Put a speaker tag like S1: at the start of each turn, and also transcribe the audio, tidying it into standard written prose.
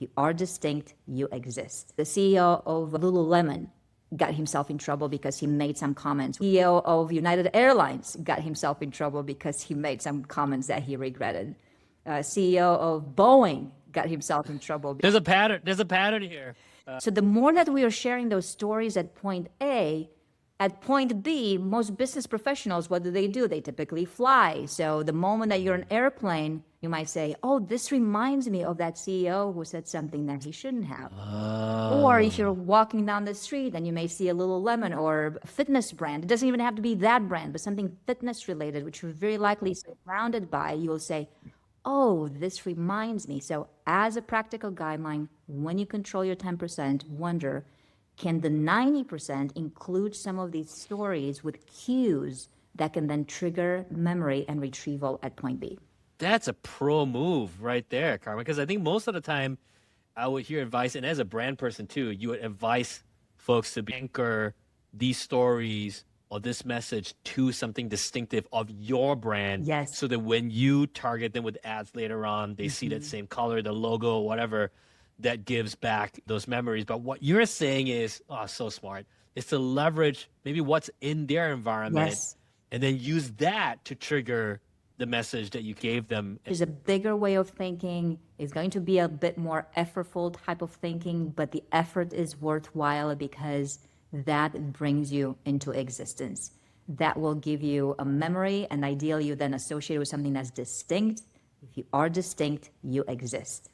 S1: If you are distinct, you exist. The CEO of Lululemon got himself in trouble because he made some comments. CEO of United Airlines got himself in trouble because he made some comments that he regretted. CEO of Boeing got himself in trouble.
S2: There's a pattern. There's a pattern here.
S1: So the more that we are sharing those stories at point A, at point B, most business professionals, what do? They typically fly. So the moment that you're on an airplane, you might say, oh, this reminds me of that CEO who said something that he shouldn't have. Or if you're walking down the street and you may see a Lululemon or a fitness brand, it doesn't even have to be that brand, but something fitness related, which you're very likely surrounded by, you will say, oh, this reminds me. So as a practical guideline, when you control your 10%, wonder, can the 90% include some of these stories with cues that can then trigger memory and retrieval at point B?
S2: That's a pro move right there, Carmen, because I think most of the time I would hear advice, and as a brand person too, you would advise folks to anchor these stories or this message to something distinctive of your brand.
S1: Yes.
S2: So that when you target them with ads later on, they see that same color, the logo, whatever, that gives back those memories. But what you're saying is, oh, so smart, is to leverage maybe what's in their environment and then use that to trigger the message that you gave them.
S1: There's a bigger way of thinking. It's going to be a bit more effortful type of thinking, but the effort is worthwhile because that brings you into existence. That will give you a memory, and ideally you then associate it with something that's distinct. If you are distinct, you exist.